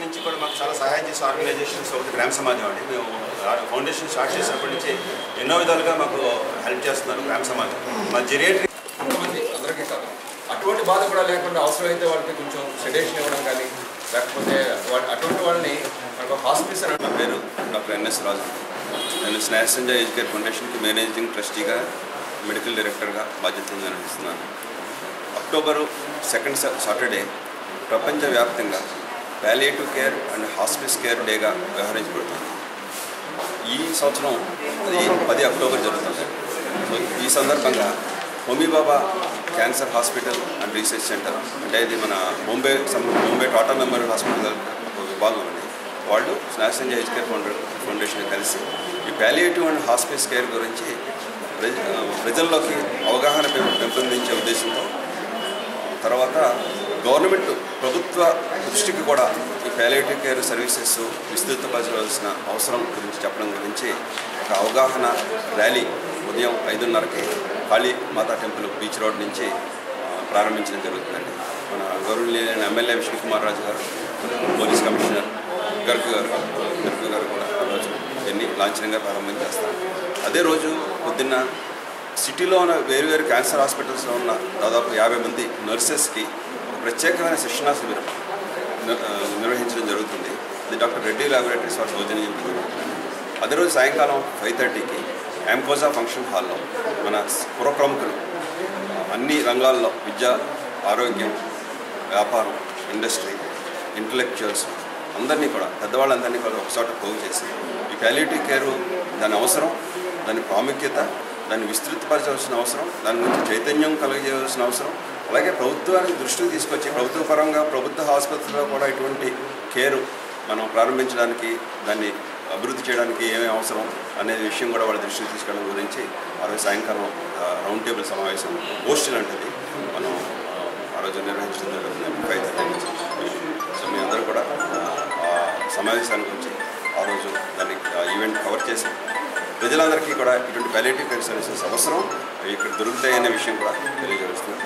నుంచి కూడా మాకు చాలా సహాయం చేసే ఆర్గనైజేషన్స్ ఒకటి గ్రామ సమాజం అండి. మేము ఫౌండేషన్ స్టార్ట్ చేసినప్పటి నుంచి ఎన్నో విధాలుగా మాకు హెల్ప్ చేస్తున్నారు గ్రామ సమాజం. మా జెరియాట్రిక్ కొంతమంది అందరికీ కాదు, అటువంటి బాధ కూడా లేకుండా అవసరమైతే వాళ్ళకి కొంచెం సెడేషన్ ఇవ్వడం కానీ, లేకపోతే అటువంటి వాళ్ళని హాస్పిటల్స్ అని. నా పేరు డాక్టర్ ఎన్ఎస్ రాజు. నేను స్నేహ సంజయ్ ఏజ్ కేర్ ఫౌండేషన్కి మేనేజింగ్ ట్రస్టీగా, మెడికల్ డైరెక్టర్గా బాధ్యతలు నిర్వహిస్తున్నాను. అక్టోబరు 2nd సాటర్డే ప్రపంచవ్యాప్తంగా palliative care and hospice care డేగా వ్యవహరించబడుతుంది. ఈ సంవత్సరం అది 10 అక్టోబర్ జరుగుతుంది. సో ఈ సందర్భంగా Homi Bhabha cancer hospital and research centre, అంటే ఇది మన ముంబై టాటా మెమోరియల్ హాస్పిటల్ విభాగం అండి. వాళ్ళు స్నేహ సంజయ్ ఏజ్ కేర్ ఫౌండేషన్ కలిసి ఈ పాలియేటివ్ అండ్ హాస్పిస్ కేర్ గురించి ప్రజల్లోకి అవగాహన పెంపొందించే ఉద్దేశంతో, తర్వాత గవర్నమెంట్ ప్రభుత్వ దృష్టికి కూడా ఈ పాలియేటివ్ కేర్ సర్వీసెస్ విస్తృతపరచవలసిన అవసరం గురించి చెప్పడం గురించి ఒక అవగాహన ర్యాలీ ఉదయం 5:30కి కాళీ మాతా టెంపుల్ బీచ్ రోడ్ నుంచి ప్రారంభించడం జరుగుతుందండి. మన గౌరవనీయులైన ఎమ్మెల్యే విష్ణుకుమార్ రాజు గారు, పోలీస్ కమిషనర్ గర్గ్ గారు కూడా రోజు ఎన్ని లాంఛనంగా ప్రారంభించేస్తారు. అదే రోజు పొద్దున్న సిటీలో ఉన్న వేరు క్యాన్సర్ హాస్పిటల్స్లో ఉన్న దాదాపు 50 మంది నర్సెస్కి ఒక ప్రత్యేకమైన శిక్షణా శిబిరం నిర్వహించడం జరుగుతుంది. అది డాక్టర్ రెడ్డి ల్యాబొరేటరీస్ వారి సౌజన్యంతో జరుగుతుంది. అదే రోజు సాయంకాలం 5:30కి యాంకోజా ఫంక్షన్ హాల్లో మన పురప్రముఖులు అన్ని రంగాల్లో విద్య, ఆరోగ్యం, వ్యాపారం, ఇండస్ట్రీ, ఇంటలెక్చువల్స్ అందరినీ కూడా, పెద్దవాళ్ళందరినీ కూడా ఒకచోట పోగు చేసి ఈ పాలియేటివ్ కేరు, దాని అవసరం, దాని ప్రాముఖ్యత, దాన్ని విస్తృతపరచవలసిన అవసరం, దాని గురించి చైతన్యం కలిగజేయవలసిన అవసరం, అలాగే ప్రభుత్వానికి దృష్టికి తీసుకొచ్చి ప్రభుత్వ పరంగా ప్రభుత్వ ఆసుపత్రుల్లో కూడా ఇటువంటి కేరు మనం ప్రారంభించడానికి, దాన్ని అభివృద్ధి చేయడానికి ఏమేమి అవసరం అనే విషయం కూడా వాళ్ళ దృష్టికి తీసుకెళ్ళడం గురించి ఆ రోజు సాయంకాలం రౌండ్ టేబుల్ సమావేశం గోష్ఠి లాంటిది మనం ఆ రోజు నిర్వహించడం జరుగుతుంది 5:30 నుంచి. సో మీ అందరూ కూడా ఆ సమావేశానికి వచ్చి ఆ రోజు దాన్ని ఈవెంట్ కవర్ చేసి ప్రజలందరికీ కూడా ఇటువంటి పాలియేటివ్ కేర్ సర్వీసెస్ అవసరం, అవి ఇక్కడ దొరుకుతాయనే విషయం కూడా తెలియజేస్తుంది.